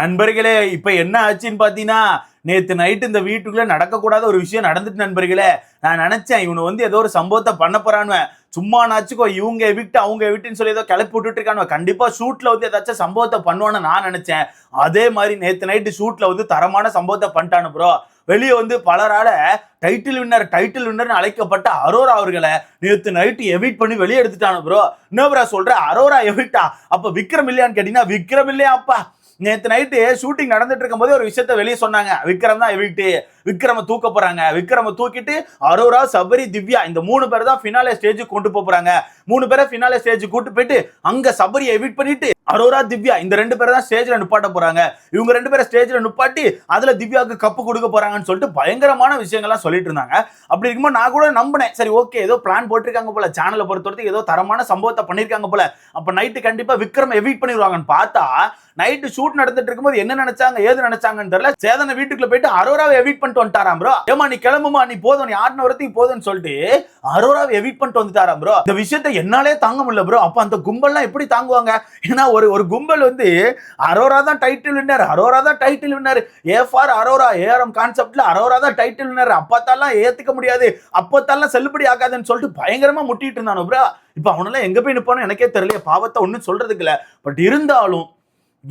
நண்பர்களே, இப்ப என்ன ஆச்சுன்னு பாத்தீங்கன்னா, நேத்து நைட்டு இந்த வீட்டுக்குள்ள நடக்கக்கூடாத ஒரு விஷயம் நடந்துட்டு நண்பர்களே. நான் நினைச்சேன் இவனு ஏதோ ஒரு சம்பவத்தை பண்ண போறானுவன். சும்மா நாச்சுக்கோ இவங்க எவிக்ட் அவங்க எவிக்ட்னு சொல்லி ஏதோ கிளப்பி விட்டுட்டு இருக்கானுவ. கண்டிப்பா ஷூட்ல ஏதாச்சும் சம்பவத்தை பண்ணுவான்னு நான் நினைச்சேன். அதே மாதிரி நேத்து நைட்டு ஷூட்ல தரமான சம்பவத்தை பண்ணிட்டானு ப்ரோ. வெளியே பலரால டைட்டில் வின்னர் அழைக்கப்பட்ட அரோரா அவர்களை நேத்து நைட்டு எவிட் பண்ணி வெளியே எடுத்துட்டானு ப்ரோ. என்ன ப்ரோ சொல்ற? அரோரா எவிக்டா? அப்ப விக்ரம் இல்லையான்னு கேட்டீங்கன்னா விக்ரம் இல்லையா அப்பா. நேத்து நைட்டு ஷூட்டிங் நடந்துட்டு இருக்கும் போதே ஒரு விஷயத்த வெளியே சொன்னாங்க. விக்ரம் தான் எவிக்ட், விக்ரம தூக்க போறாங்க. விக்ரம தூக்கிட்டு அரோரா, சபரி, திவ்யா இந்த 3 பேர் தான் ஃபினாலே ஸ்டேஜுக்கு கொண்டு போறாங்க. 3 பேரை ஃபினாலே ஸ்டேஜுக்கு கூட்டு போயிட்டு அங்க சபரியை எவிட் பண்ணிட்டு அரோரா, திவ்யா இந்த 2 பேரை தான் ஸ்டேஜ்ல நிப்பாட்ட போறாங்க. இவங்க 2 பேரை ஸ்டேஜ்ல நிப்பாட்டி அதுல திவ்யாவுக்கு கப்பு கொடுக்க போறாங்கன்னு சொல்லிட்டு பயங்கரமான விஷயங்கள்லாம் சொல்லிட்டு இருந்தாங்க. அப்படி இருக்கும்போது நான் கூட நம்பினேன், சரி ஓகே ஏதோ பிளான் போட்டிருக்காங்க போல, சேனலை பொறுத்தவரைக்கும் ஏதோ தரமான சம்பவத்தை பண்ணிருக்காங்க போல, அப்ப நைட்டு கண்டிப்பா விக்ரம் எவிட் பண்ணிடுவாங்கன்னு பார்த்தா நைட்டு ஷூட் நடந்துட்டு இருக்கும்போது என்ன நினைச்சாங்க ஏது நினைச்சாங்கன்னு தெரியல. சேதனை வீட்டுக்குள்ள போயிட்டு அரோராவை எவிட் பண்ணிட்டு வந்துட்டாராம் ப்ரோ. ஏமா நீ கிளம்புமா, நீ போதும், நீ ஆடின வரத்துக்கு போதும்னு சொல்லிட்டு அரோராவை எவிட் பண்ணிட்டு வந்துட்டாராம் ப்ரோ. இந்த விஷயத்தை என்னாலே தாங்க முடியல ப்ரோ. அப்ப அந்த கும்பல்லாம் எப்படி தாங்குவாங்க? ஏன்னா ஒரு கும்பல் அரோரா தான் டைட்டில் வின்னர், அரோரா தான் title winner, A for Arora, ARM கான்செப்ட்ல அரோரா தான் டைட்டில் வின்னர், அப்பத்தாலாம் ஏத்துக்க முடியாது, அப்பத்தாலாம் செல்லுபடி ஆகாதுன்னு சொல்லிட்டு பயங்கரமா முட்டிட்டு இருந்தானு ப்ரோ. இப்ப அவனெல்லாம் எங்க போய் நிப்பானோ எனக்கே தெரியல. பாவத்தை ஒன்னும் சொல்றதுக்கு இல்ல. பட்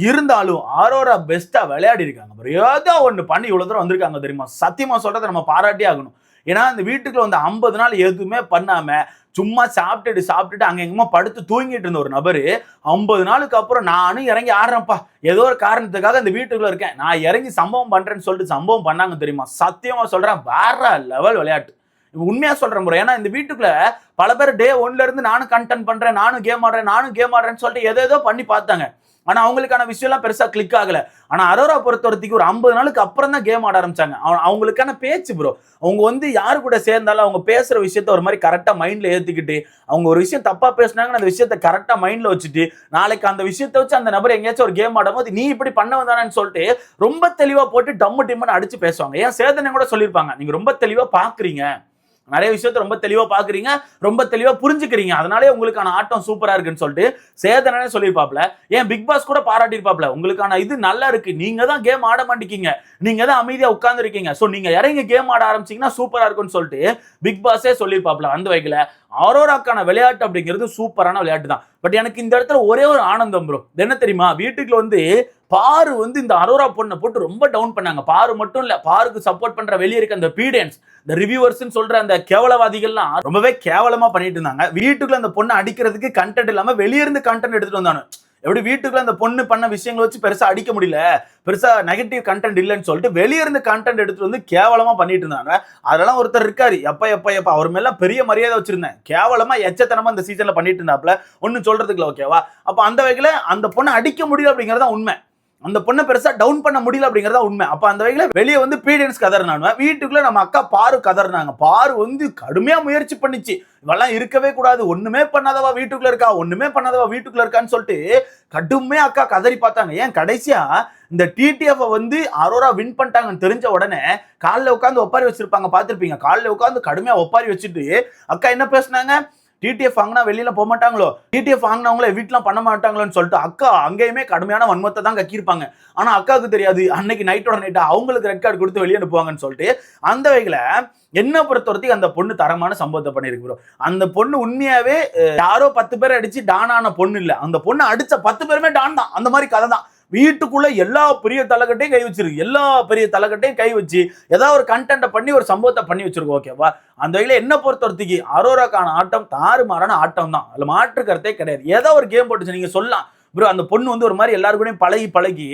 இருந்தாலும் அரோரா பெஸ்டா விளையாடி இருக்காங்க ப்ரோ. ஏதோ ஒன்று பண்ணி இவ்வளவு தூரம் வந்திருக்காங்க தெரியுமா? சத்தியமா சொல்றதை நம்ம பாராட்டி ஆகணும். ஏன்னா இந்த வீட்டுக்குள்ள 50 நாள் எதுவுமே பண்ணாம சும்மா சாப்பிட்டுட்டு அங்க எங்கமா படுத்து தூங்கிட்டு இருந்த ஒரு நபரு 50 நாளுக்கு அப்புறம் நானும் இறங்கி ஆடுறேன்ப்பா, ஏதோ ஒரு காரணத்துக்காக இந்த வீட்டுக்குள்ள இருக்கேன், நான் இறங்கி சம்பவம் பண்றேன்னு சொல்லிட்டு சம்பவம் பண்ணாங்க தெரியுமா? சத்தியமா சொல்றேன், வேற லெவல் விளையாட்டு. உண்மையா சொல்றேன் ப்ரோ. ஏன்னா இந்த வீட்டுக்குள்ள பல பேர் டே 1ல இருந்து நானும் கண்டென்ட் பண்றேன், நானும் கேம் ஆடுறேன்னு சொல்லிட்டு ஏதோ பண்ணி பார்த்தாங்க. ஆனா அவங்களுக்கான விஷயம் எல்லாம் பெருசா கிளிக் ஆகல. ஆனா அரோரா பொறுத்தவரைக்கும் ஒரு 50 நாளுக்கு அப்புறம் தான் கேம் ஆட ஆரம்பிச்சாங்க. அவங்களுக்கான பேச்சு ப்ரோ, அவங்க யாரு கூட சேர்ந்தாலும் அவங்க பேசுற விஷயத்த ஒரு மாதிரி கரெக்டா மைண்ட்ல ஏத்துக்கிட்டு, அவங்க ஒரு விஷயம் தப்பா பேசினாங்கன்னு அந்த விஷயத்த கரெக்டா மைண்ட்ல வச்சுட்டு, நாளைக்கு அந்த விஷயத்த வச்சு அந்த நபர் எங்கேயாச்சும் ஒரு கேம் ஆடும் போது நீ இப்படி பண்ண வந்தானு சொல்லிட்டு ரொம்ப தெளிவா போட்டு டம்மு டிம்முன்னு அடிச்சு பேசுவாங்க. ஏன் சேதனை கூட சொல்லியிருப்பாங்க, நீங்க ரொம்ப தெளிவா பாக்குறீங்க, நிறைய விஷயத்த ரொம்ப தெளிவா பாக்குறீங்க, ரொம்ப தெளிவா புரிஞ்சுக்கிறீங்க, அதனாலே உங்களுக்கான ஆட்டம் சூப்பரா இருக்குன்னு சொல்லிட்டு சேதனே சொல்லியிருப்பாப்ல. ஏன் பிக் பாஸ் கூட பாராட்டியிருப்பாப்ல, உங்களுக்கான இது நல்லா இருக்கு, நீங்க தான் கேம் ஆட மாட்டேங்க, நீங்க தான் அமைதியா உட்கார்ந்து இருக்கீங்க, சோ நீங்க இறங்கி கேம் ஆட ஆரம்பிச்சீங்கன்னா சூப்பரா இருக்குன்னு சொல்லிட்டு பிக் பாஸே சொல்லியிருப்பாப்ல. அந்த வகையில அரோராக்கான விளையாட்டு அப்படிங்கிறது சூப்பரான விளையாட்டு தான். பட் எனக்கு இந்த இடத்துல ஒரே ஒரு ஆனந்தம் ப்ரோ, என்ன தெரியுமா? வீட்டுக்குள்ள பாரு இந்த அரோரா பொண்ணை போட்டு ரொம்ப டவுன் பண்ணாங்க. பாரு மட்டும் இல்ல, பாருக்கு சப்போர்ட் பண்ற வெளியே இருக்க அந்த பீடியன்ஸ், இந்த ரிவ்யூவர்ஸ் சொல்ற அந்த கேவலவாதிகள்லாம் ரொம்பவே கேவலமா பண்ணிட்டு இருந்தாங்க. வீட்டுக்குள்ள அந்த பொண்ணை அடிக்கிறதுக்கு கண்டென்ட் இல்லாம வெளியிருந்து கண்டென்ட் எடுத்துட்டு வந்தானு. எப்படி வீட்டுக்குள்ள அந்த பொண்ணு பண்ண விஷயங்களை வச்சு பெருசா அடிக்க முடியல, பெருசா நெகட்டிவ் கண்டென்ட் இல்லைன்னு சொல்லிட்டு வெளியிருந்து கண்டென்ட் எடுத்துட்டு கேவலமா பண்ணிட்டு இருந்தாங்க. அதெல்லாம் ஒருத்தர் இருக்காரு, எப்ப அவர் மேல பெரிய மரியாதை வச்சிருந்தேன், கேவலமா எச்சத்தனமா இந்த சீசன்ல பண்ணிட்டு இருந்தாப்ல, ஒன்னும் சொல்றதுக்கு இல்ல. ஓகேவா? அப்ப அந்த வகையில அந்த பொண்ணை அடிக்க முடியல அப்படிங்கறத உண்மை, அந்த பொண்ணை பெருசா டவுன் பண்ண முடியல அப்படிங்கறத உண்மை. அப்ப அந்த வகையில வெளியே பீடியன்ஸ் கதறினாங்க, வீட்டுக்குள்ள நம்ம அக்கா பாரு கதறினாங்க. பாரு கடுமையா முயற்சி பண்ணிச்சு, இவெல்லாம் இருக்கவே கூடாது, ஒண்ணுமே பண்ணாதவா வீட்டுக்குள்ள இருக்கா, ஒண்ணுமே பண்ணாதவா வீட்டுக்குள்ள இருக்கான்னு சொல்லிட்டு கடுமையா அக்கா கதறி பார்த்தாங்க. ஏன் கடைசியா இந்த டிடிஎஃப் அரோரா வின் பண்ணிட்டாங்கன்னு தெரிஞ்ச உடனே காலில் உட்காந்து ஒப்பாரி வச்சிருப்பாங்க, பார்த்திருப்பீங்க. காலில் உட்காந்து கடுமையா ஒப்பாரி வச்சுட்டு அக்கா என்ன பேசினாங்க, டிடிஎஃப் வாங்கினா வெளியில போக மாட்டாங்களோ, டிடிஎஃப் வாங்கினவங்கள வீட்டுலாம் பண்ண மாட்டாங்களோன்னு சொல்லிட்டு அக்கா அங்கேயுமே கடுமையான வன்மத்தை தான் கக்கியிருப்பாங்க. ஆனா அக்காவுக்கு தெரியாது, அன்னைக்கு நைட்டோட நைட்டா அவங்களுக்கு ரெட் கார்டு கொடுத்து வெளியே அனுப்புவாங்கன்னு சொல்லிட்டு. அந்த வகையில என்ன பொறுத்தவரைக்கும் அந்த பொண்ணு தரமான சம்பவத்தை பண்ணிருக்கு ப்ரோ. அந்த பொண்ணு உண்மையாவே யாரோ 10 பேர் அடிச்சு டானான பொண்ணு இல்ல, அந்த பொண்ணு அடிச்ச 10 பேருமே டான் தான். அந்த மாதிரி கதை தான். வீட்டுக்குள்ள எல்லா பெரிய தலைக்கட்டையும் கை வச்சிருக்கு, எல்லா பெரிய தலைக்கட்டையும் கை வச்சு ஏதாவது ஒரு கண்டென்ட் பண்ணி ஒரு சம்பவத்தை பண்ணி வச்சிருக்கோம். ஓகேவா? அந்த வகையில என்ன பொறுத்தவரைக்கும் அரோராக்கான ஆட்டம் தாறுமாறான ஆட்டம் தான், அதுல மாற்று கருத்தே கிடையாது. ஏதோ ஒரு கேம் போட்டுச்சு நீங்க சொல்லலாம் ப்ரோ, அந்த பொண்ணு ஒரு மாதிரி எல்லாரும் கூட பழகி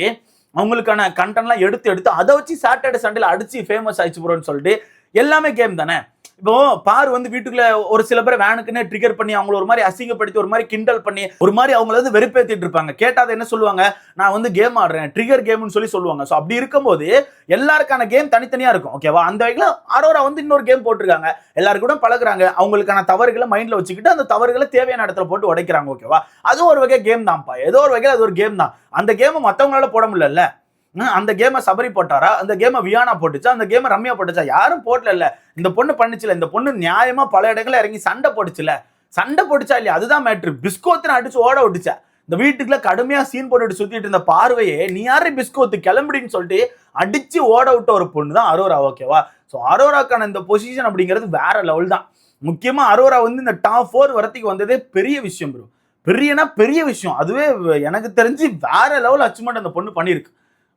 அவங்களுக்கான கண்டென்ட்லாம் எடுத்து அதை வச்சு சாட்டர்டே சண்டேல அடிச்சு ஃபேமஸ் ஆயிடுச்சு ப்ரோன்னு சொல்லிட்டு. எல்லாமே கேம் தானே. இப்போ பாரு வீட்டுக்குள்ள ஒரு சில பேர் வேனுக்குன்னு ட்ரிகர் பண்ணி அவங்கள ஒரு மாதிரி அசிங்கப்படுத்தி ஒரு மாதிரி கிண்டல் பண்ணி ஒரு மாதிரி அவங்கள வெறுப்பேத்திட்டு இருப்பாங்க. கேட்டாத என்ன சொல்லுவாங்க, நான் கேம் ஆடுறேன், ட்ரிகர் கேம்னு சொல்லுவாங்க. ஸோ அப்படி இருக்கும்போது எல்லாருக்கான கேம் தனித்தனியா இருக்கும். ஓகேவா? அந்த வகையில் அரோரா இன்னொரு கேம் போட்டிருக்காங்க, எல்லாரும் கூட பழகுறாங்க, அவங்களுக்கான தவறுகளை மைண்ட்ல வச்சுக்கிட்டு அந்த தவறுகளை தேவையான இடத்துல போட்டு உடைக்கிறாங்க. ஓகேவா? அதுவும் ஒரு வகை கேம் தான்ப்பா, ஏதோ ஒரு வகையில் அது ஒரு கேம் தான். அந்த கேம் மற்றவங்களால போட முடியல. அந்த கேமை சபரி போட்டாரா, அந்த கேமை வியானா போட்டுச்சா, அந்த கேமை ரம்யா போட்டுச்சா? யாரும் போடல. இந்த பொண்ணு பண்ணிச்சுல, இந்த பொண்ணு நியாயமா பல இடங்கள்ல இறங்கி சண்டை போட்டுச்சுல, சண்டை போட்டுச்சா இல்லையா? அதுதான் மேட்ரு. பிஸ்கோத்தின அடிச்சு ஓட விட்டுச்சா, இந்த வீட்டுக்குள்ள கடுமையா சீன் போட்டுட்டு சுத்திட்டு இருந்த பார்வையே நீ யாரு பிஸ்கோத்து கிளம்பிடின்னு சொல்லிட்டு அடிச்சு ஓட விட்ட ஒரு பொண்ணு தான் அரோரா. ஓகேவா? ஸோ அரோராக்கான இந்த பொசிஷன் அப்படிங்கிறது வேற லெவல் தான். முக்கியமா அரோரா வந்து இந்த டாப் 4 வரத்துக்கு வந்ததே பெரிய விஷயம் ப்ரோ. பெரிய விஷயம். அதுவே எனக்கு தெரிஞ்சு வேற லெவல் அச்சீவ்மெண்ட் அந்த பொண்ணு பண்ணியிருக்கு.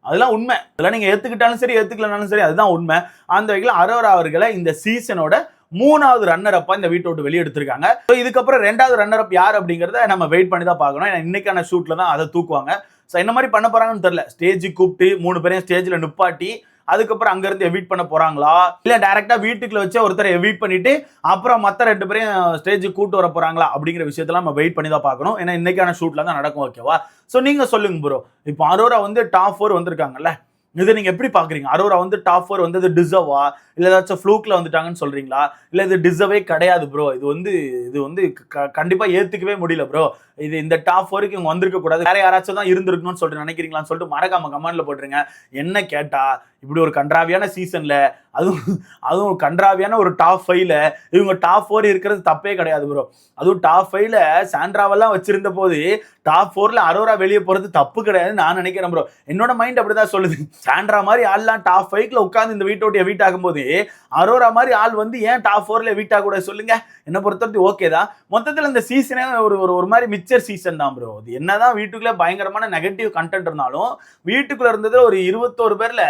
அதெல்லாம் உண்மை. அதெல்லாம் நீங்க ஏத்துக்கிட்டாலும் சரி ஏத்துக்கலனாலும் சரி, அதுதான் உண்மை. அந்த வகையில் அரோரா அவர்களை இந்த சீசனோட 3வது ரன்னர் அப்பா இந்த வீட்டை விட்டு வெளியே எடுத்திருக்காங்க. இதுக்கப்புறம் 2வது ரன்னர் அப் யார் அப்படிங்கிறத நம்ம வெயிட் பண்ணி தான் பார்க்கணும். ஏன்னா இன்னைக்கான ஷூட்ல தான் அதை தூக்குவாங்க. ஸோ என்ன மாதிரி பண்ண போறாங்கன்னு தெரியல. ஸ்டேஜுக்கு கூப்பிட்டு 3 பேரையும் ஸ்டேஜில் நிப்பாட்டி அதுக்கப்புறம் அங்க இருந்து எவிட் பண்ண போறாங்களா, இல்ல டைரக்டா வீட்டுக்குள்ள வச்சு ஒருத்தரை எவிட் பண்ணிட்டு அப்புறம் மத்த 2 பேரையும் ஸ்டேஜுக்கு கூட்டு வர போறாங்களா அப்படிங்கிற விஷயத்தெல்லாம் நம்ம வெயிட் பண்ணி தான் பார்க்கணும். ஏன்னா இன்னைக்கான ஷூட்ல தான் நடக்கும். ஓகேவா? ஸோ நீங்க சொல்லுங்க ப்ரோ. இப்போ அரோரா வந்து டாப் 4 வந்திருக்காங்கல்ல, இதை நீங்க எப்படி பாக்குறீங்க? அரோரா வந்து டாப் 4 வந்து டிசர்வா இல்ல ஏதாச்சும் ஃப்ளூக்ல வந்துட்டாங்கன்னு சொல்றீங்களா, இல்ல இது டிசர்வே கிடையாது ப்ரோ, இது வந்து கண்டிப்பா ஏத்துக்கவே முடியல ப்ரோ, இது இந்த டாப் 4க்கு இவங்க வந்திருக்க கூடாது, வேற யாராச்சும் தான் இருந்திருக்கணும்னு சொல்லிட்டு நினைக்கிறீங்களான்னு சொல்லிட்டு மறக்காம கமெண்ட்ல போட்டுருங்க. என்ன கேட்டா இப்படி ஒரு கன்றாவியான சீசன்ல அதுவும் கன்றாவியான ஒரு டாப் 5ல இவங்க டாப் 4 இருக்கிறது தப்பே கிடையாது ப்ரோ. அதுவும் டாப் 5ல சாண்ட்ராவெல்லாம் வச்சிருந்த போது டாப் 4ல அரோரா வெளியே போறது தப்பு கிடையாதுன்னு நான் நினைக்கிறேன் ப்ரோ. என்னோட மைண்ட் அப்படிதான் சொல்லுது. சாண்ட்ரா மாதிரி ஆள்லாம் டாப் 5ல உட்காந்து இந்த வீட்டை விட்டு எவிட் ஆகும்போது அரோரா மாதிரி ஆள் வந்து ஏன் டாப் 4ல எவிட் ஆக கூட சொல்லுங்க. என்ன பொறுத்தவரைக்கும் ஓகே தான். மொத்தத்தில் இந்த சீசனே ஒரு மாதிரி மிக்சர் சீசன் தான் ப்ரோ. அது என்னதான் வீட்டுக்குள்ள பயங்கரமான நெகட்டிவ் கண்டென்ட் இருந்தாலும் வீட்டுக்குள்ள இருந்தது ஒரு 21 பேர்ல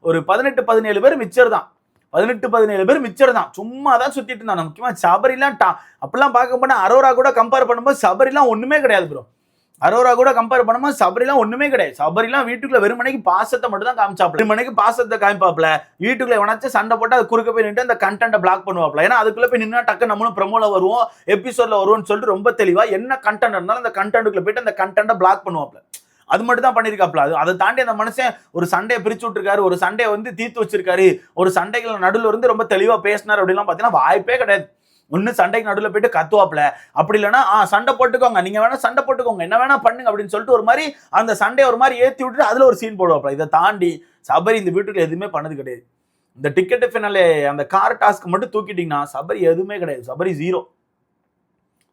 ஒரு 18-17 பேர் மிச்சர் தான். 18-17 பேர் மிச்சர் தான். சும்மா தான் சுத்திட்டு இருந்தாங்க. முக்கியமா சபரிலாம் அப்பெல்லாம் பார்க்க போனா அரோரா கூட கம்பேர் பண்ணும்போது சபரிலாம் ஒண்ணுமே கிடையாது ப்ரோ. அரோரா கூட கம்பேர் பண்ணும்போது சபரிலாம் ஒண்ணுமே கிடையாது. சபரிலாம் வீட்டுக்குள்ள வெறுமனைக்கு பாசத்தை மட்டும் தான் காமிச்சாப்ல. வெறுமனைக்கு பாசத்தை காமிப்பாப்ல. வீட்டுக்குள்ள எவனாச்சும் சண்டை போட்டு அது குறுக்க போய் நின்று அந்த கண்டென்ட்டை பிளாக் பண்ணுவாப்ல. ஏன்னா அதுக்குள்ள போய் நின்னா டக்கு நம்மளும் ப்ரோமோல வருவோம், எபிசோட்ல வருவோம்னு சொல்லிட்டு ரொம்ப தெளிவா என்ன கண்டென்ட் இருந்தாலும் அந்த கண்டென்ட்டுக்குள்ள போயிட்டு அந்த கண்டென்ட்டை பிளாக் பண்ணுவாப்ல. அது மட்டும் தான் பண்ணிருக்காப்ல. அதை தாண்டி அந்த மனுஷன் ஒரு சண்டையை பிரிச்சு விட்டுருக்காரு, ஒரு சண்டையை வந்து தீர்த்து வச்சிருக்காரு, ஒரு சண்டைகள் நடுவில் இருந்து ரொம்ப தெளிவா பேசினார் அப்படிலாம் பாத்தீங்கன்னா வாய்ப்பே கிடையாது. ஒன்னு சண்டைக்கு நடுவில் போயிட்டு கத்துவாப்ல, அப்படி இல்லைன்னா சண்டை போட்டுக்கோங்க, நீங்க வேணா சண்டை போட்டுக்கோங்க, என்ன வேணா பண்ணுங்க அப்படின்னு சொல்லிட்டு ஒரு மாதிரி அந்த சண்டையை ஒரு மாதிரி ஏற்றி விட்டுட்டு அதுல ஒரு சீன் போடுவாப்ல. இதை தாண்டி சபரி இந்த வீட்டுக்கு எதுவுமே பண்ணது கிடையாது. இந்த டிக்கெட் ஃபினாலே அந்த கார் டாஸ்க் மட்டும் தூக்கிட்டீங்கன்னா சபரி எதுவுமே கிடையாது. சபரி 0.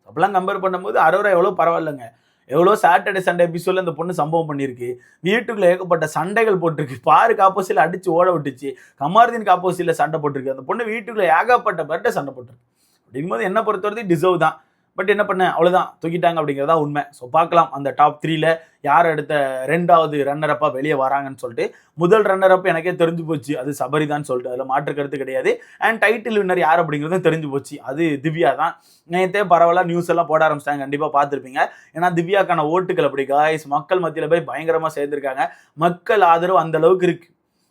அப்பெல்லாம் கம்பேர் பண்ணும்போது அரோரா எவ்வளவு பரவாயில்லைங்க. எவ்வளோ சாட்டர்டே சண்டே எபிசோட்ல அந்த பொண்ணு சம்பவம் பண்ணியிருக்கு. வீட்டுக்குள்ள ஏகப்பட்ட சண்டைகள் போட்டிருக்கு. பாருக்கு ஆப்போசிட்ல அடிச்சு ஓட விட்டுச்சு. கமாருதீனுக்கு ஆப்போசிட்ல சண்டை போட்டிருக்கு. அந்த பொண்ணு வீட்டுக்குள்ள ஏகப்பட்ட பேர்ட்ட சண்டை போட்டிருக்கு. அப்படிங்கும்போது என்ன பொறுத்தவரைக்கும் டிசர்வ் தான். பட் என்ன பண்ண, அவ்வளோதான், தூக்கிட்டாங்க அப்படிங்கிறதா உண்மை. ஸோ பார்க்கலாம் அந்த டாப் 3ல யார் அடுத்த 2வது ரன்னர் அப்பா வெளியே வராங்கன்னு சொல்லிட்டு. முதல் ரன்னர் அப் எனக்கே தெரிஞ்சு போச்சு, அது சபரி தான் சொல்லிட்டு அதில் மாற்று கருத்து கிடையாது. அண்ட் டைட்டில் வின்னர் யார் அப்படிங்கிறதும் தெரிஞ்சு போச்சு, அது திவ்யா தான். நேற்றே பரவாயில்ல நியூஸ் எல்லாம் போட ஆரம்பிச்சிட்டாங்க, கண்டிப்பாக பார்த்துருப்பீங்க. ஏன்னா திவ்யாக்கான ஓட்டுகள் அப்படி காய்ஸ் மக்கள் மத்தியில் போய் பயங்கரமாக சேர்ந்துருக்காங்க. மக்கள் ஆதரவு அந்த அளவுக்கு இருக்கு.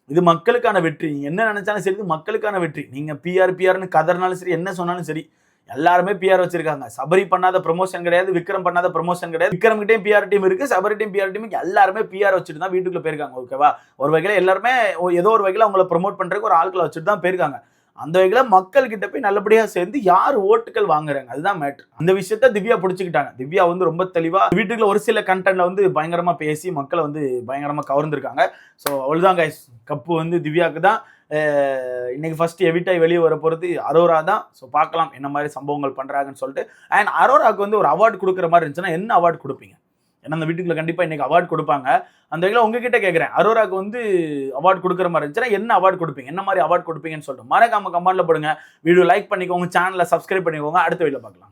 இது மக்களுக்கான வெற்றி. என்ன நினைச்சாலும் சரி, இது மக்களுக்கான வெற்றி. நீங்க பிஆர்னு கதறினாலும் சரி, என்ன சொன்னாலும் சரி, எல்லாருமே பிஆர் வச்சிருக்காங்க. சபரி பண்ணாத ப்ரமோஷன் கிடையாது, விக்ரம் பண்ணாத ப்ரமோஷன் கிடையாது. விக்ரம் கிட்டேயும் பிஆர் டீம் இருக்கு, சபரி டீம் பிஆர் டீம் எல்லாருமே பிஆர் வச்சுட்டு தான் வீட்டுக்குள்ள போயிருக்காங்க. ஓகேவா? ஒரு வகையில எல்லாருமே ஏதோ ஒரு வகையில அவங்களை ப்ரமோட் பண்றதுக்கு ஒரு ஆட்களை வச்சுட்டு தான் போயிருக்காங்க. அந்த வகையில மக்கள் கிட்ட போய் நல்லபடியா சேர்ந்து யார் ஓட்டுகள் வாங்குறாங்க அதுதான் மேட்ரு. அந்த விஷயத்த திவ்யா பிடிச்சிக்கிட்டாங்க. திவ்யா வந்து ரொம்ப தெளிவா வீட்டுக்குள்ள ஒரு சில கண்டென்ட்ல வந்து பயங்கரமா பேசி மக்களை வந்து பயங்கரமா கவர்ந்துருக்காங்க. ஸோ அவ்வளவுதான் கைஸ், கப்பு வந்து திவ்யாவுக்கு தான். இன்னைக்கு ஃபர்ஸ்ட் எவிட்டாய் வெளியே வர போகிறது அரோரா தான். ஸோ பார்க்கலாம் என்ன மாதிரி சம்பவங்கள் பண்றாங்கன்னு சொல்லிட்டு. அண்ட் அரோராவுக்கு வந்து ஒரு அவார்டு கொடுக்குற மாதிரி இருந்துச்சுன்னா என்ன அவார்டு கொடுப்பீங்க? ஏன்னா அந்த வீட்டுக்குள்ள கண்டிப்பா இன்னைக்கு அவார்டு கொடுப்பாங்க. அந்த வகையில் உங்ககிட்ட கேட்குறேன், அரோராவுக்கு வந்து அவார்டு கொடுக்குற மாதிரி இருந்துச்சுன்னா என்ன அவார்டு கொடுப்பீங்க, என்ன மாதிரி அவார்டு கொடுப்பீங்கன்னு சொல்லிட்டு மறக்காம கமெண்ட்ல போடுங்க. வீடியோ லைக் பண்ணிக்கோங்க, சேனலை சப்ஸ்கிரைப் பண்ணிக்கோங்க. அடுத்த வீடியோல பார்க்கலாம்.